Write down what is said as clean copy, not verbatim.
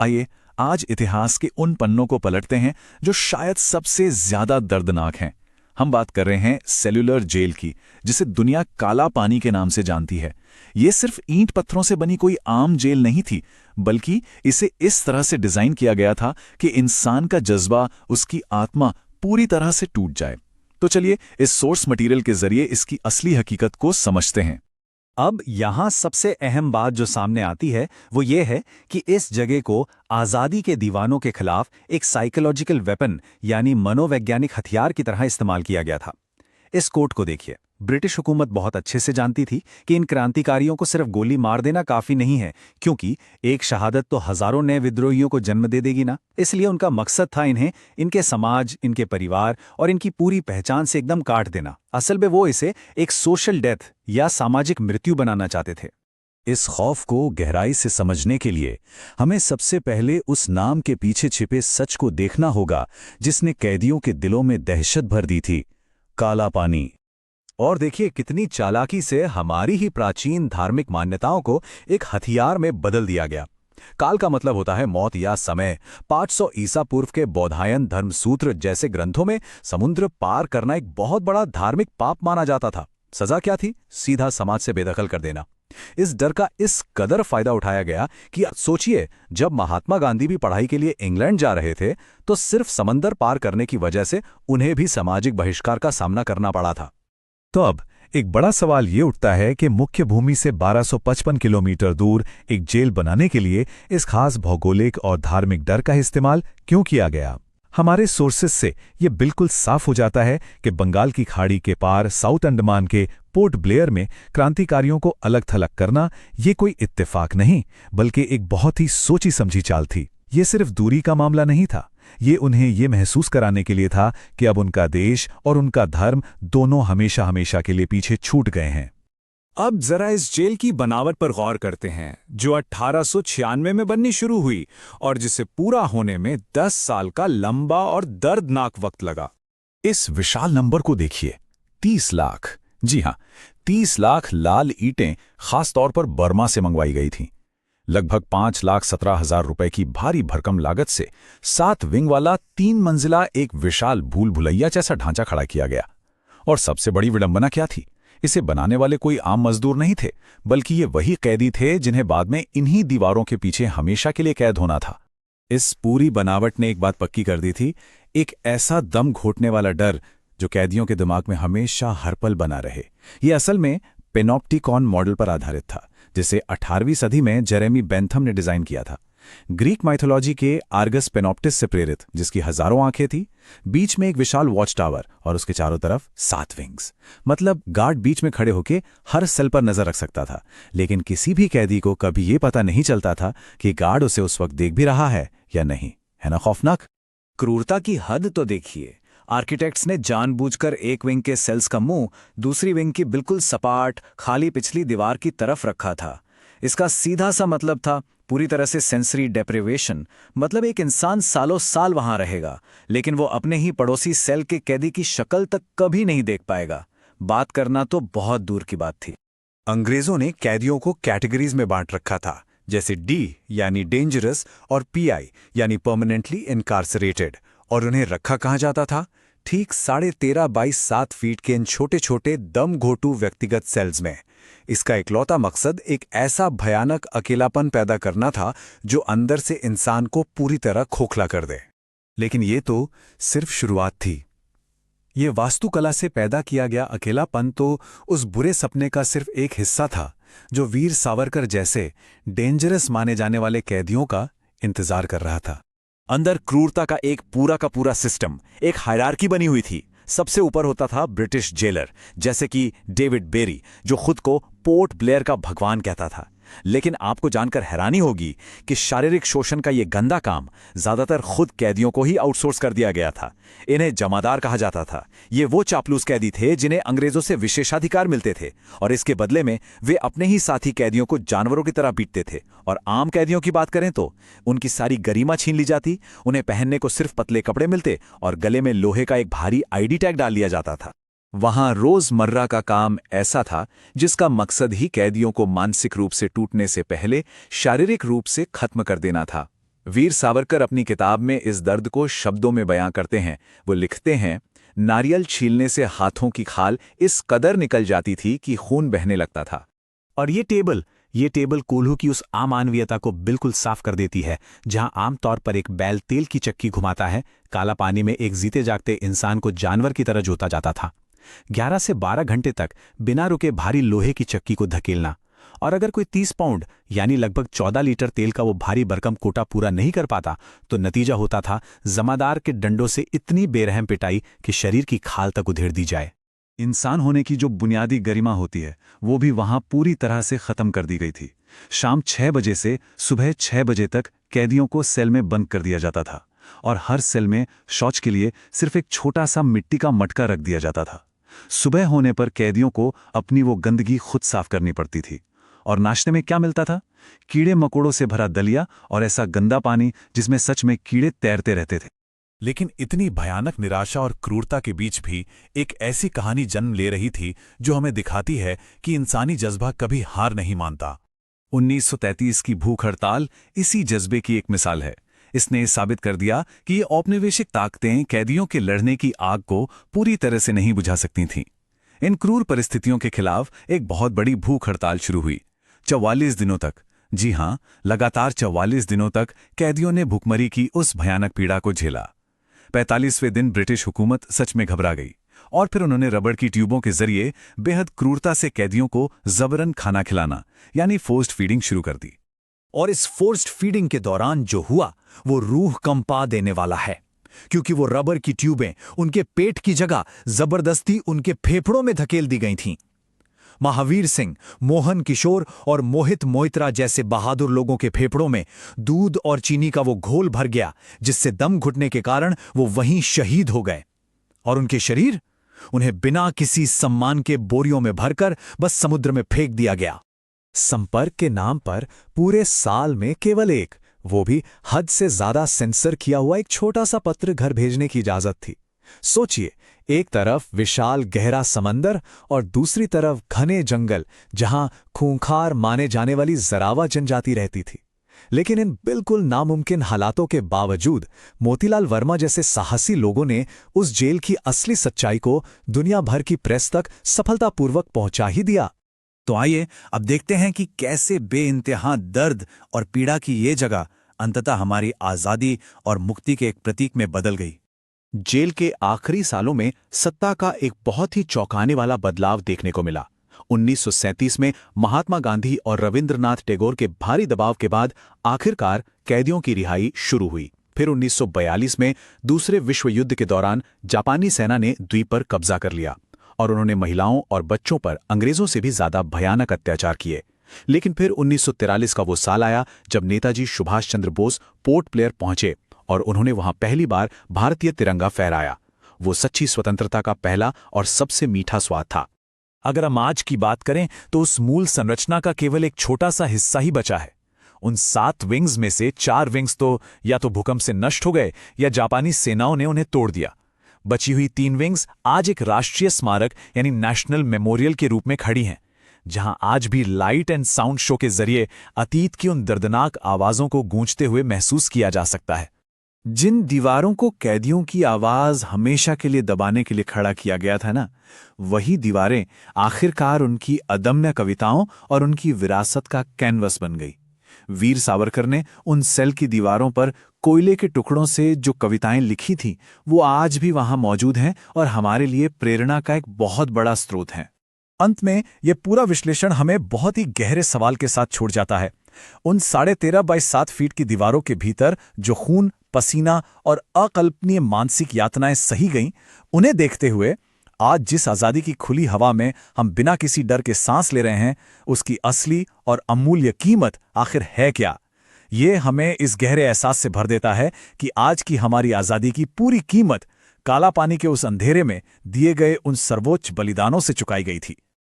आइए आज इतिहास के उन पन्नों को पलटते हैं जो शायद सबसे ज्यादा दर्दनाक हैं। हम बात कर रहे हैं सेल्युलर जेल की, जिसे दुनिया काला पानी के नाम से जानती है। ये सिर्फ ईंट पत्थरों से बनी कोई आम जेल नहीं थी, बल्कि इसे इस तरह से डिजाइन किया गया था कि इंसान का जज्बा, उसकी आत्मा पूरी तरह से टूट जाए। तो चलिए इस सोर्स मटेरियल के जरिए इसकी असली हकीकत को समझते हैं। अब यहाँ सबसे अहम बात जो सामने आती है वो ये है कि इस जगह को आज़ादी के दीवानों के खिलाफ एक साइकोलॉजिकल वेपन यानी मनोवैज्ञानिक हथियार की तरह इस्तेमाल किया गया था। इस कोर्ट को देखिए, ब्रिटिश हुकूमत बहुत अच्छे से जानती थी कि इन क्रांतिकारियों को सिर्फ गोली मार देना काफ़ी नहीं है, क्योंकि एक शहादत तो हज़ारों नए विद्रोहियों को जन्म दे देगी ना। इसलिए उनका मकसद था इन्हें इनके समाज, इनके परिवार और इनकी पूरी पहचान से एकदम काट देना। असल में वो इसे एक सोशल डेथ या सामाजिक मृत्यु बनाना चाहते थे। इस खौफ को गहराई से समझने के लिए हमें सबसे पहले उस नाम के पीछे छिपे सच को देखना होगा जिसने कैदियों के दिलों में दहशत भर दी थी, काला पानी। और देखिए कितनी चालाकी से हमारी ही प्राचीन धार्मिक मान्यताओं को एक हथियार में बदल दिया गया। काल का मतलब होता है मौत या समय। 500 ईसा पूर्व के बौधायन धर्मसूत्र जैसे ग्रंथों में समुद्र पार करना एक बहुत बड़ा धार्मिक पाप माना जाता था। सजा क्या थी? सीधा समाज से बेदखल कर देना। इस डर का इस कदर फायदा उठाया गया कि सोचिए, जब महात्मा गांधी भी पढ़ाई के लिए इंग्लैंड जा रहे थे तो सिर्फ समंदर पार करने की वजह से उन्हें भी सामाजिक बहिष्कार का सामना करना पड़ा था। तो अब एक बड़ा सवाल ये उठता है कि मुख्य भूमि से 1255 किलोमीटर दूर एक जेल बनाने के लिए इस खास भौगोलिक और धार्मिक डर का इस्तेमाल क्यों किया गया? हमारे सोर्सेस से ये बिल्कुल साफ हो जाता है कि बंगाल की खाड़ी के पार साउथ अंडमान के पोर्ट ब्लेयर में क्रांतिकारियों को अलग थलग करना ये कोई इत्तेफाक नहीं, बल्कि एक बहुत ही सोची समझी चाल थी। ये सिर्फ दूरी का मामला नहीं था, ये उन्हें ये महसूस कराने के लिए था कि अब उनका देश और उनका धर्म दोनों हमेशा हमेशा के लिए पीछे छूट गए हैं। अब जरा इस जेल की बनावट पर गौर करते हैं, जो 1896 में बननी शुरू हुई और जिसे पूरा होने में 10 साल का लंबा और दर्दनाक वक्त लगा। इस विशाल नंबर को देखिए, 30 लाख। जी हां, 30 लाख लाल ईंटें खासतौर पर बर्मा से मंगवाई गई थीं। लगभग 5,17,000 रुपए की भारी भरकम लागत से 7 विंग वाला 3 मंजिला एक विशाल भूल भुलैया जैसा ढांचा खड़ा किया गया। और सबसे बड़ी विडंबना क्या थी? इसे बनाने वाले कोई आम मजदूर नहीं थे, बल्कि ये वही कैदी थे जिन्हें बाद में इन्हीं दीवारों के पीछे हमेशा के लिए कैद होना था। इस पूरी बनावट ने एक बात पक्की कर दी थी, एक ऐसा दम घोटने वाला डर जो कैदियों के दिमाग में हमेशा हर पल बना रहे। ये असल में पेनोप्टिकॉन मॉडल पर आधारित था, जिसे 18वीं सदी में जेरेमी बेंथम ने डिजाइन किया था। ग्रीक माइथोलॉजी के आर्गस पेनोप्टिस से प्रेरित, जिसकी हजारों आंखें थी, बीच में एक विशाल वॉच टावर और उसके चारों तरफ 7 विंग्स। मतलब गार्ड बीच में खड़े होकर हर सेल पर नजर रख सकता था, लेकिन किसी भी कैदी को कभी ये पता नहीं चलता था कि गार्ड उसे उस वक्त देख भी रहा है या नहीं। है ना खौफनाक? क्रूरता की हद तो देखिए। आर्किटेक्ट्स ने जानबूझकर एक विंग के सेल्स का मुंह दूसरी विंग की बिल्कुल सपाट खाली पिछली दीवार की तरफ रखा था। इसका सीधा सा मतलब था पूरी तरह से सेंसरी डेप्रिवेशन। मतलब एक इंसान सालों साल वहां रहेगा, लेकिन वो अपने ही पड़ोसी सेल के कैदी की शक्ल तक कभी नहीं देख पाएगा। बात करना तो बहुत दूर की बात थी। अंग्रेजों ने कैदियों को कैटेगरीज में बांट रखा था, जैसे डी यानी डेंजरस और पीआई यानी परमानेंटली इनकार्सरेटेड। और उन्हें रखा कहाँ जाता था? ठीक 13.5 बाई 7 फीट के इन छोटे छोटे दम घोटू व्यक्तिगत सेल्स में। इसका इकलौता मकसद एक ऐसा भयानक अकेलापन पैदा करना था जो अंदर से इंसान को पूरी तरह खोखला कर दे। लेकिन ये तो सिर्फ शुरुआत थी। ये वास्तुकला से पैदा किया गया अकेलापन तो उस बुरे सपने का सिर्फ एक हिस्सा था जो वीर सावरकर जैसे डेंजरस माने जाने वाले कैदियों का इंतजार कर रहा था। अंदर क्रूरता का एक पूरा सिस्टम, एक हायरार्की बनी हुई थी। सबसे ऊपर होता था ब्रिटिश जेलर, जैसे कि डेविड बेरी, जो खुद को पोर्ट ब्लेयर का भगवान कहता था। लेकिन आपको जानकर हैरानी होगी कि शारीरिक शोषण का यह गंदा काम ज्यादातर खुद कैदियों को ही आउटसोर्स कर दिया गया था। इन्हें जमादार कहा जाता था। ये वो चापलूस कैदी थे जिन्हें अंग्रेजों से विशेषाधिकार मिलते थे, और इसके बदले में वे अपने ही साथी कैदियों को जानवरों की तरह पीटते थे। और आम कैदियों की बात करें तो उनकी सारी गरिमा छीन ली जाती, उन्हें पहनने को सिर्फ पतले कपड़े मिलते और गले में लोहे का एक भारी आईडी टैग डाल लिया जाता था। वहां रोजमर्रा का काम ऐसा था जिसका मकसद ही कैदियों को मानसिक रूप से टूटने से पहले शारीरिक रूप से खत्म कर देना था। वीर सावरकर अपनी किताब में इस दर्द को शब्दों में बयां करते हैं। वो लिखते हैं, नारियल छीलने से हाथों की खाल इस कदर निकल जाती थी कि खून बहने लगता था। और ये टेबल कोल्हू की उस अमानवीयता को बिल्कुल साफ कर देती है, जहां आमतौर पर एक बैल तेल की चक्की घुमाता है, काला पानी में एक जीते जागते इंसान को जानवर की तरह जोता जाता था। 11 से 12 घंटे तक बिना रुके भारी लोहे की चक्की को धकेलना, और अगर कोई 30 पाउंड यानी लगभग 14 लीटर तेल का वो भारी भरकम कोटा पूरा नहीं कर पाता तो नतीजा होता था जमादार के डंडों से इतनी बेरहम पिटाई कि शरीर की खाल तक उधेड़ दी जाए। इंसान होने की जो बुनियादी गरिमा होती है वो भी वहां पूरी तरह से खत्म कर दी गई थी। शाम 6 बजे से सुबह 6 बजे तक कैदियों को सेल में बंद कर दिया जाता था और हर सेल में शौच के लिए सिर्फ एक छोटा सा मिट्टी का मटका रख दिया जाता था। सुबह होने पर कैदियों को अपनी वो गंदगी खुद साफ करनी पड़ती थी। और नाश्ते में क्या मिलता था? कीड़े मकोड़ों से भरा दलिया और ऐसा गंदा पानी जिसमें सच में कीड़े तैरते रहते थे। लेकिन इतनी भयानक निराशा और क्रूरता के बीच भी एक ऐसी कहानी जन्म ले रही थी जो हमें दिखाती है कि इंसानी जज्बा कभी हार नहीं मानता। 1933 की भूख हड़ताल इसी जज्बे की एक मिसाल है। इसने साबित कर दिया कि ये औपनिवेशिक ताकतें कैदियों के लड़ने की आग को पूरी तरह से नहीं बुझा सकती थीं। इन क्रूर परिस्थितियों के खिलाफ एक बहुत बड़ी भूख हड़ताल शुरू हुई। 44 दिनों तक, जी हां, लगातार 44 दिनों तक कैदियों ने भूखमरी की उस भयानक पीड़ा को झेला। 45वें दिन ब्रिटिश हुकूमत सच में घबरा गई और फिर उन्होंने रबड़ की ट्यूबों के जरिए बेहद क्रूरता से कैदियों को जबरन खाना खिलाना यानी फोर्स्ड फीडिंग शुरू कर दी। और इस फोर्स्ड फीडिंग के दौरान जो हुआ वो रूह कंपा देने वाला है, क्योंकि वो रबर की ट्यूबें उनके पेट की जगह जबरदस्ती उनके फेफड़ों में धकेल दी गई थीं। महावीर सिंह, मोहन किशोर और मोहित मोइत्रा जैसे बहादुर लोगों के फेफड़ों में दूध और चीनी का वो घोल भर गया जिससे दम घुटने के कारण वो वहीं शहीद हो गए। और उनके शरीर, उन्हें बिना किसी सम्मान के बोरियों में भरकर बस समुद्र में फेंक दिया गया। संपर्क के नाम पर पूरे साल में केवल एक, वो भी हद से ज्यादा सेंसर किया हुआ एक छोटा सा पत्र घर भेजने की इजाजत थी। सोचिए, एक तरफ विशाल गहरा समंदर और दूसरी तरफ घने जंगल जहां खूंखार माने जाने वाली जरावा जनजाति रहती थी। लेकिन इन बिल्कुल नामुमकिन हालातों के बावजूद मोतीलाल वर्मा जैसे साहसी लोगों ने उस जेल की असली सच्चाई को दुनिया भर की प्रेस तक सफलतापूर्वक पहुंचा ही दिया। तो आइए अब देखते हैं कि कैसे बेइंतहा दर्द और पीड़ा की ये जगह अंततः हमारी आज़ादी और मुक्ति के एक प्रतीक में बदल गई। जेल के आखिरी सालों में सत्ता का एक बहुत ही चौंकाने वाला बदलाव देखने को मिला। 1937 में महात्मा गांधी और रविंद्रनाथ टैगोर के भारी दबाव के बाद आखिरकार कैदियों की रिहाई शुरू हुई। फिर 1942 में दूसरे विश्व युद्ध के दौरान जापानी सेना ने द्वीप पर कब्जा कर लिया और उन्होंने महिलाओं और बच्चों पर अंग्रेजों से भी ज्यादा भयानक अत्याचार किए। लेकिन फिर 1943 का वो साल आया जब नेताजी सुभाष चंद्र बोस पोर्ट ब्लेयर पहुंचे और उन्होंने वहां पहली बार भारतीय तिरंगा फहराया। वो सच्ची स्वतंत्रता का पहला और सबसे मीठा स्वाद था। अगर हम आज की बात करें तो उस मूल संरचना का केवल एक छोटा सा हिस्सा ही बचा है। उन 7 विंग्स में से 4 विंग्स तो या तो भूकंप से नष्ट हो गए या जापानी सेनाओं ने उन्हें तोड़ दिया। बची हुई 3 विंग्स आज एक राष्ट्रीय स्मारक यानी नेशनल मेमोरियल के रूप में खड़ी हैं, जहां आज भी लाइट एंड साउंड शो के जरिए अतीत की उन दर्दनाक आवाजों को गूंजते हुए महसूस किया जा सकता है। जिन दीवारों को कैदियों की आवाज हमेशा के लिए दबाने के लिए खड़ा किया गया था ना, वही दीवारें आखिरकार उनकी अदम्य कविताओं और उनकी विरासत का कैनवस बन गई। वीर सावरकर ने उन सेल की दीवारों पर कोयले के टुकड़ों से जो कविताएं लिखी थीं, वो आज भी वहां मौजूद हैं और हमारे लिए प्रेरणा का एक बहुत बड़ा स्रोत हैं। अंत में ये पूरा विश्लेषण हमें बहुत ही गहरे सवाल के साथ छोड़ जाता है। उन 13.5 बाई 7 फीट की दीवारों के भीतर जो खून, पसीना और अकल्पनीय मानसिक यातनाएं सही गईं, उन्हें देखते हुए आज जिस आज़ादी की खुली हवा में हम बिना किसी डर के सांस ले रहे हैं, उसकी असली और अमूल्य कीमत आखिर है क्या? ये हमें इस गहरे एहसास से भर देता है कि आज की हमारी आज़ादी की पूरी कीमत काला पानी के उस अंधेरे में दिए गए उन सर्वोच्च बलिदानों से चुकाई गई थी।